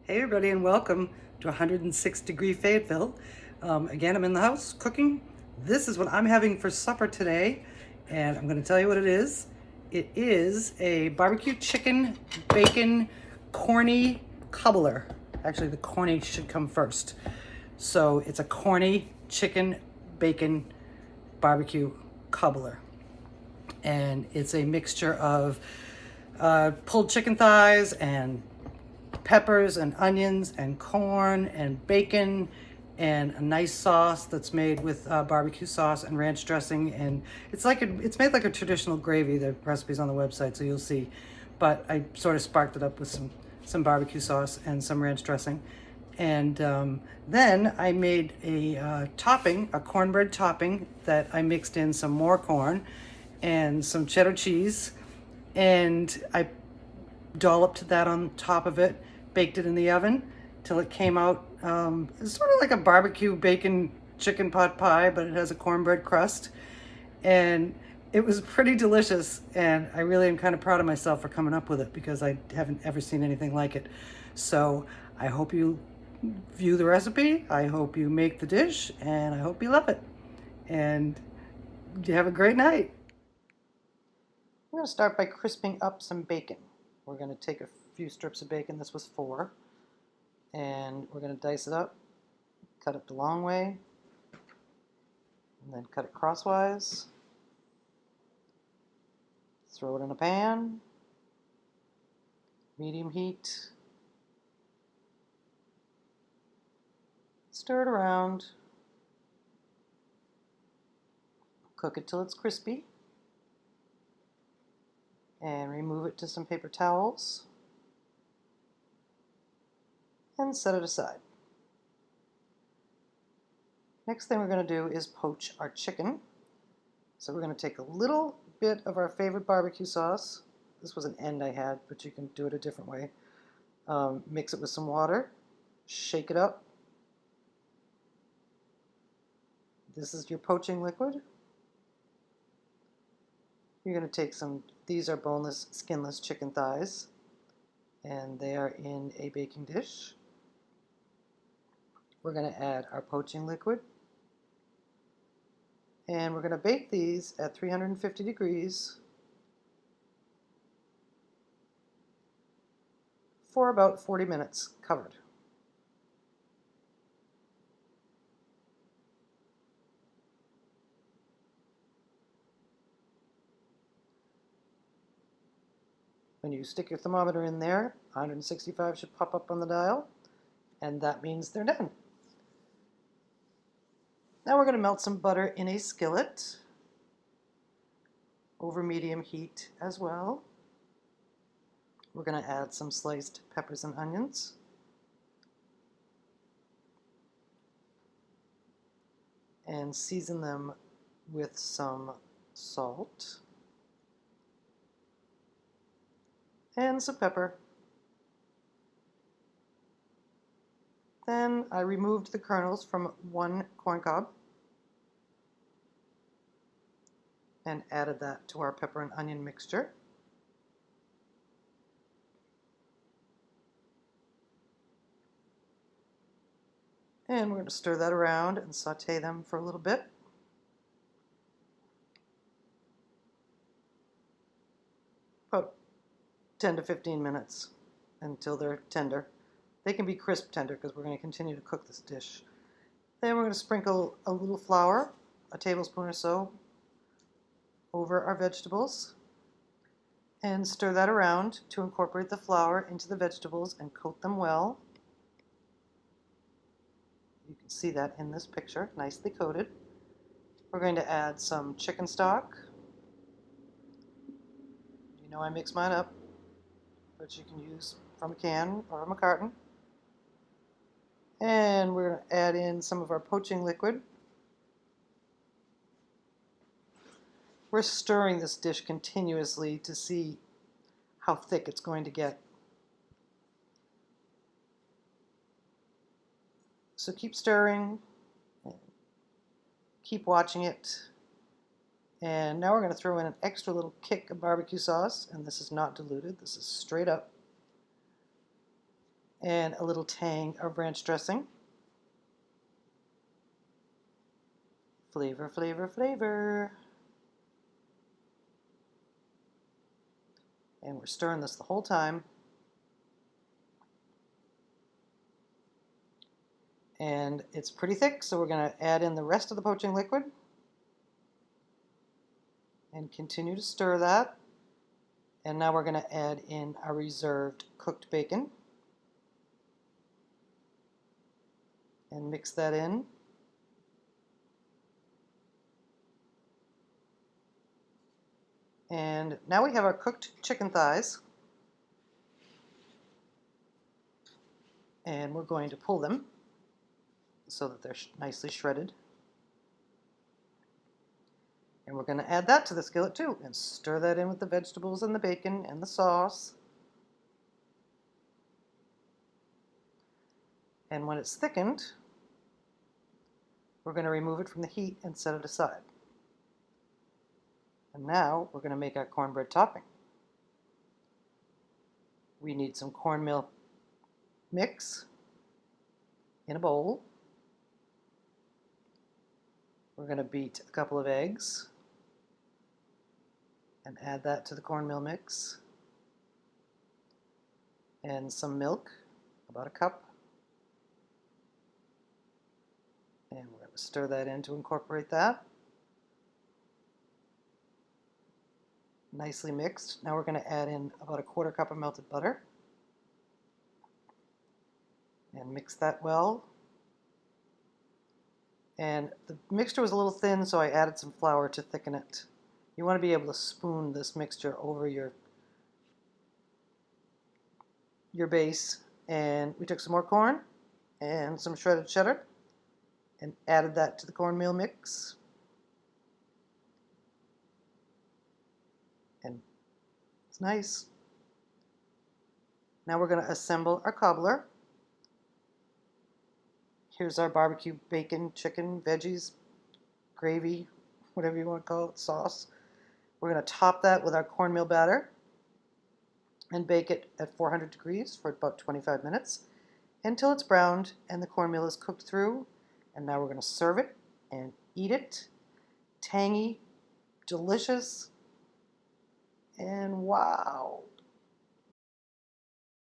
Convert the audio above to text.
Hey everybody and welcome to 106 degree Fayetteville. Again, I'm in the house cooking. This is what I'm having for supper today, and I'm going to tell you what it is. It is a barbecue chicken, bacon, corny cobbler. Actually, the corny should come first. So it's a corny chicken, bacon, barbecue cobbler. And it's a mixture of pulled chicken thighs and peppers and onions and corn and bacon and a nice sauce that's made with barbecue sauce and ranch dressing, and it's made like a traditional gravy. The recipe's on the website, so you'll see. But I sort of sparked it up with some barbecue sauce and some ranch dressing, and then I made a topping, a cornbread topping that I mixed in some more corn and some cheddar cheese, and I dolloped that on top of it, baked it in the oven till it came out. It's sort of like a barbecue bacon chicken pot pie, but it has a cornbread crust. And it was pretty delicious. And I really am kind of proud of myself for coming up with it because I haven't ever seen anything like it. So I hope you view the recipe. I hope you make the dish, and I hope you love it. And you have a great night. I'm going to start by crisping up some bacon. We're going to take a few strips of bacon. This was 4. And we're going to dice it up, cut it the long way, and then cut it crosswise. Throw it in a pan, medium heat. Stir it around. Cook it till it's crispy. And remove it to some paper towels. And set it aside. Next thing we're going to do is poach our chicken. So we're going to take a little bit of our favorite barbecue sauce. This was an end I had, but you can do it a different way. Mix it with some water, shake it up. This is your poaching liquid. You're going to take these are boneless, skinless chicken thighs, and they are in a baking dish. We're going to add our poaching liquid, and we're going to bake these at 350 degrees for about 40 minutes covered. When you stick your thermometer in there, 165 should pop up on the dial, and that means they're done. Now we're going to melt some butter in a skillet over medium heat as well. We're going to add some sliced peppers and onions. And season them with some salt and some pepper. Then I removed the kernels from 1 corn cob and added that to our pepper and onion mixture. And we're going to stir that around and saute them for a little bit. About 10 to 15 minutes until they're tender. They can be crisp tender because we're going to continue to cook this dish. Then we're going to sprinkle a little flour, a tablespoon or so, over our vegetables, and stir that around to incorporate the flour into the vegetables and coat them well. You can see that in this picture, nicely coated. We're going to add some chicken stock. You know I mix mine up, but you can use from a can or from a carton. And we're going to add in some of our poaching liquid. We're stirring this dish continuously to see how thick it's going to get. So keep stirring, keep watching it. And now we're going to throw in an extra little kick of barbecue sauce, and this is not diluted, this is straight up. and a little tang of ranch dressing. Flavor, flavor, flavor. And we're stirring this the whole time. And it's pretty thick, so we're going to add in the rest of the poaching liquid and continue to stir that. And now we're going to add in our reserved cooked bacon and mix that in. And now we have our cooked chicken thighs, and we're going to pull them so that they're nicely shredded. And we're going to add that to the skillet too and stir that in with the vegetables and the bacon and the sauce. And when it's thickened, we're going to remove it from the heat and set it aside. And now we're going to make our cornbread topping. We need some cornmeal mix in a bowl. We're going to beat a couple of eggs and add that to the cornmeal mix. And some milk, about a cup. And we're going to stir that in to incorporate that. Nicely mixed. Now we're going to add in about a quarter cup of melted butter and mix that well. And the mixture was a little thin, so I added some flour to thicken it. You want to be able to spoon this mixture over your base. And we took some more corn and some shredded cheddar and added that to the cornmeal mix. And it's nice. Now we're going to assemble our cobbler. Here's our barbecue bacon, chicken, veggies, gravy, whatever you want to call it, sauce. We're going to top that with our cornmeal batter and bake it at 400 degrees for about 25 minutes until it's browned and the cornmeal is cooked through. And now we're going to serve it and eat it. Tangy, delicious, and wow.